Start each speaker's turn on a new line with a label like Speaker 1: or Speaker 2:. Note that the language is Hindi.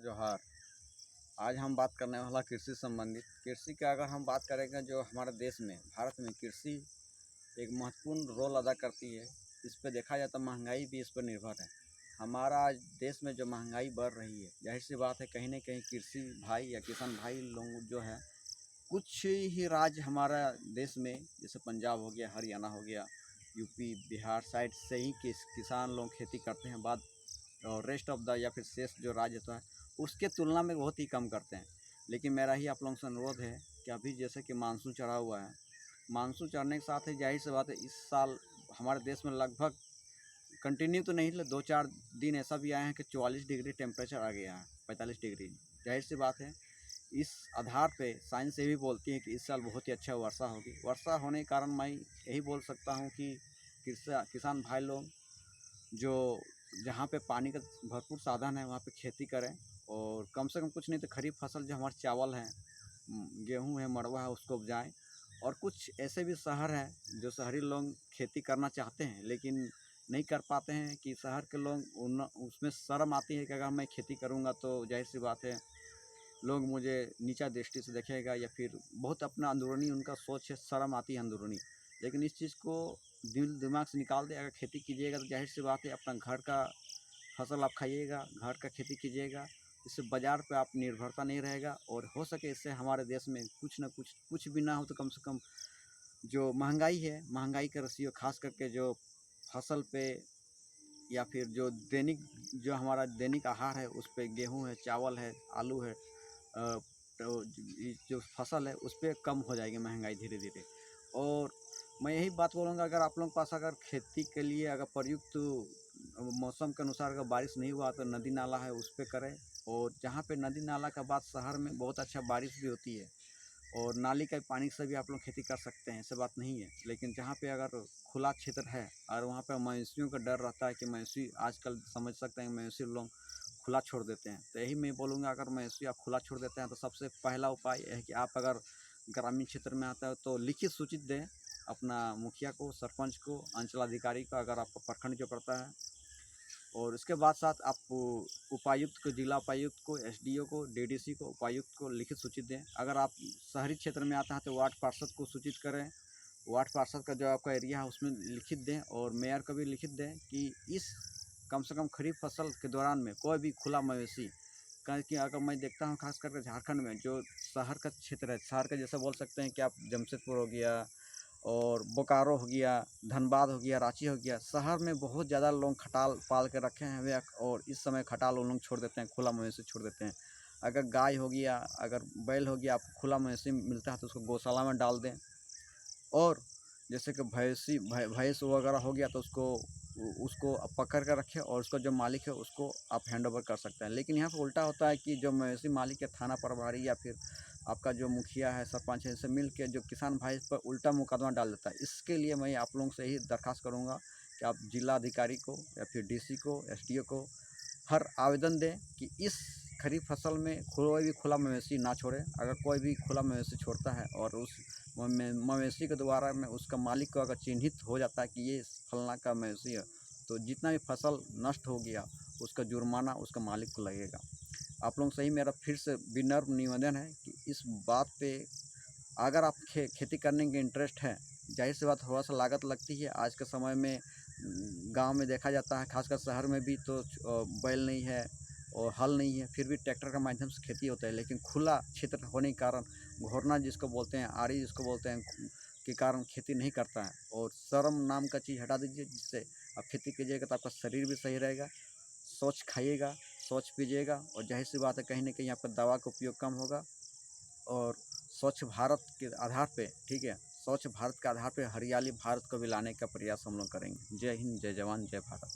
Speaker 1: जोहार। आज हम बात करने वाला कृषि संबंधित। कृषि का अगर हम बात करेंगे, जो हमारे देश में भारत में कृषि एक महत्वपूर्ण रोल अदा करती है। इस पर देखा जाए तो महंगाई भी इस पर निर्भर है। हमारा आज देश में जो महंगाई बढ़ रही है, जाहिर सी बात है कहीं ना कहीं कृषि भाई या किसान भाई लोग जो है, कुछ ही राज्य हमारा देश में जैसे पंजाब हो गया, हरियाणा हो गया, यूपी बिहार साइड से ही किसान लोग खेती करते हैं। बाद और रेस्ट ऑफ द या फिर शेष जो राज्य होता है उसके तुलना में बहुत ही कम करते हैं। लेकिन मेरा ही आप लोगों से अनुरोध है कि अभी जैसे कि मानसून चढ़ा हुआ है, मानसून चढ़ने के साथ ही जाहिर सी बात है इस साल हमारे देश में लगभग कंटिन्यू तो नहीं, 2-4 दिन ऐसा भी आए हैं कि 44 डिग्री टेम्परेचर आ गया है, 45 डिग्री। जाहिर सी बात है इस आधार पे साइंस ये भी बोलती है कि इस साल बहुत ही अच्छा वर्षा होगी। वर्षा होने के कारण मैं यही बोल सकता हूँ कि किसान भाई लोग जो जहाँ पे पानी का भरपूर साधन है वहाँ पे खेती करें, और कम से कम कुछ नहीं तो खरीफ फसल जो हमारे चावल है, गेहूँ है, मड़वा है, उसको उपजाएं। और कुछ ऐसे भी शहर हैं जो शहरी लोग खेती करना चाहते हैं लेकिन नहीं कर पाते हैं कि शहर के लोग उसमें शर्म आती है कि अगर मैं खेती करूँगा तो जाहिर सी बात है लोग मुझे नीचा दृष्टि से देखेगा, या फिर बहुत अपना अंदरूनी उनका सोच है, शर्म आती है अंदरूनी। लेकिन इस चीज़ को दिल दिमाग से निकाल दे, अगर खेती कीजिएगा तो जाहिर सी बात है अपना घर का फसल आप खाइएगा, घर का खेती कीजिएगा। इससे बाज़ार पे आप निर्भरता नहीं रहेगा, और हो सके इससे हमारे देश में कुछ ना कुछ भी ना हो तो कम से कम जो महंगाई है, महंगाई का रसियो खास करके जो फसल पे या फिर जो हमारा दैनिक आहार है उस पे गेहूँ है, चावल है, आलू है, तो जो फसल है उस पर कम हो जाएगी महंगाई धीरे धीरे। और मैं यही बात बोलूँगा, अगर आप लोगों के पास अगर खेती के लिए अगर प्रयुक्त मौसम के अनुसार अगर बारिश नहीं हुआ तो नदी नाला है उस पर करें। और जहाँ पे नदी नाला का बात, शहर में बहुत अच्छा बारिश भी होती है और नाली के पानी से भी आप लोग खेती कर सकते हैं, ऐसे बात नहीं है। लेकिन जहाँ पे अगर खुला क्षेत्र है और वहाँ पे मवेशियों का डर रहता है कि मवेशी आजकल समझ सकते हैं मवेशी लोग खुला छोड़ देते हैं, तो यही मैं बोलूँगा अगर मवेशी आप खुला छोड़ देते हैं तो सबसे पहला उपाय है कि आप अगर ग्रामीण क्षेत्र में आता है तो लिखित सूचित दें अपना मुखिया को, सरपंच को, अंचलाधिकारी को, अगर आपका प्रखंड जो पड़ता है। और इसके बाद साथ आप उपायुक्त को, जिला उपायुक्त को, एसडीओ को, डीडीसी को, उपायुक्त को लिखित सूचित दें। अगर आप शहरी क्षेत्र में आता है तो वार्ड पार्षद को सूचित करें, वार्ड पार्षद का जो आपका एरिया है उसमें लिखित दें, और मेयर को भी लिखित दें कि इस कम से कम खरीफ फसल के दौरान में कोई भी खुला मवेशी, क्योंकि अगर मैं देखता हूँ खास करके झारखंड में जो शहर का क्षेत्र है, शहर का जैसे बोल सकते हैं कि आप जमशेदपुर हो गया और बोकारो हो गया, धनबाद हो गया, रांची हो गया, शहर में बहुत ज़्यादा लोग खटाल पाल के रखे हैं वे, और इस समय खटाल लोग छोड़ देते हैं, खुला मवेशी छोड़ देते हैं। अगर गाय हो गया, अगर बैल हो गया, आपको खुला मवेशी मिलता है तो उसको गौशाला में डाल दें। और जैसे कि भैंस वगैरह हो गया तो उसको आप पकड़ कर रखें, और उसका जो मालिक है उसको आप हैंड ओवर कर सकते हैं। लेकिन यहाँ पर उल्टा होता है कि जो मवेशी मालिक है, थाना प्रभारी या फिर आपका जो मुखिया है, सरपंच है, इनसे मिल के जो किसान भाई इस पर उल्टा मुकदमा डाल देता है। इसके लिए मैं आप लोगों से यही दरख्वास्त करूँगा कि आप जिला अधिकारी को या फिर डीसी को, एसडीओ को हर आवेदन दें कि इस खरीफ फसल में कोई भी खुला मवेशी ना छोड़े। अगर कोई भी खुला मवेशी छोड़ता है और उस मवेशी के द्वारा में उसका मालिक को अगर चिन्हित हो जाता है कि ये फलना का मवेशी है, तो जितना भी फसल नष्ट हो गया उसका जुर्माना उसका मालिक को लगेगा। आप लोगों से ही मेरा फिर से विनम्र निवेदन है कि इस बात पे अगर आप खेती करने के इंटरेस्ट है, जाहिर सी बात थोड़ा सा लागत लगती है। आज के समय में गांव में देखा जाता है, खासकर शहर में भी तो बैल नहीं है और हल नहीं है, फिर भी ट्रैक्टर के माध्यम से खेती होता है। लेकिन खुला क्षेत्र होने के कारण, घोरना जिसको बोलते हैं, आड़ी जिसको बोलते हैं, के कारण खेती नहीं करता है। और शर्म नाम का चीज़ हटा दीजिए, जिससे आप खेती कीजिएगा तो आपका शरीर भी सही रहेगा, स्वच्छ खाइएगा, स्वच्छ पीजिएगा, और जाहिर सी बात है कहीं ना कहीं आपका दवा का उपयोग कम होगा। और स्वच्छ भारत के आधार पे, ठीक है, स्वच्छ भारत के आधार पे हरियाली भारत को भी लाने का प्रयास हम लोग करेंगे। जय हिंद, जय जवान, जय भारत।